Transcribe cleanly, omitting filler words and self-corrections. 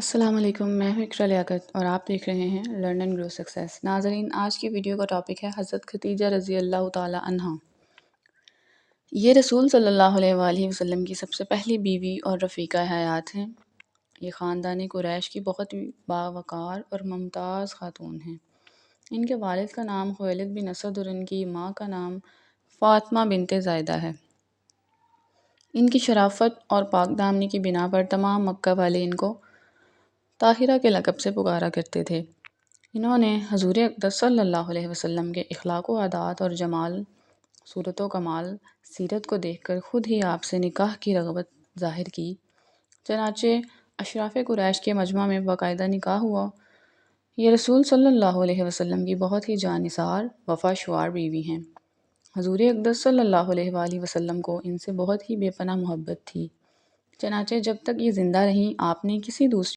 السلام علیکم، میں ہوں اقرا لیاقت اور آپ دیکھ رہے ہیں لرن اینڈ گرو سکسیس۔ ناظرین، آج کی ویڈیو کا ٹاپک ہے حضرت خدیجہ رضی اللہ تعالی عنہا۔ یہ رسول صلی اللہ علیہ وآلہ وسلم کی سب سے پہلی بیوی اور رفیقہ حیات ہیں۔ یہ خاندان قریش کی بہت باوقار اور ممتاز خاتون ہیں۔ ان کے والد کا نام خویلد بن اسد اور ان کی ماں کا نام فاطمہ بنت زائدہ ہے۔ ان کی شرافت اور پاک دامنی کی بنا پر تمام مکہ والے ان کو طاہرہ کے لقب سے پکارا کرتے تھے۔ انہوں نے حضور اقدس صلی اللہ علیہ وسلم کے اخلاق و عادات اور جمال، صورت و کمال، سیرت کو دیکھ کر خود ہی آپ سے نکاح کی رغبت ظاہر کی۔ چنانچہ اشراف قریش کے مجمع میں باقاعدہ نکاح ہوا۔ یہ رسول صلی اللہ علیہ وسلم کی بہت ہی جاں نثار وفا شعار بیوی ہیں۔ حضور اقدس صلی اللہ علیہ وآلہ وسلم کو ان سے بہت ہی بے پناہ محبت تھی۔ چنانچہ جب تک یہ زندہ رہیں آپ نے کسی دوسری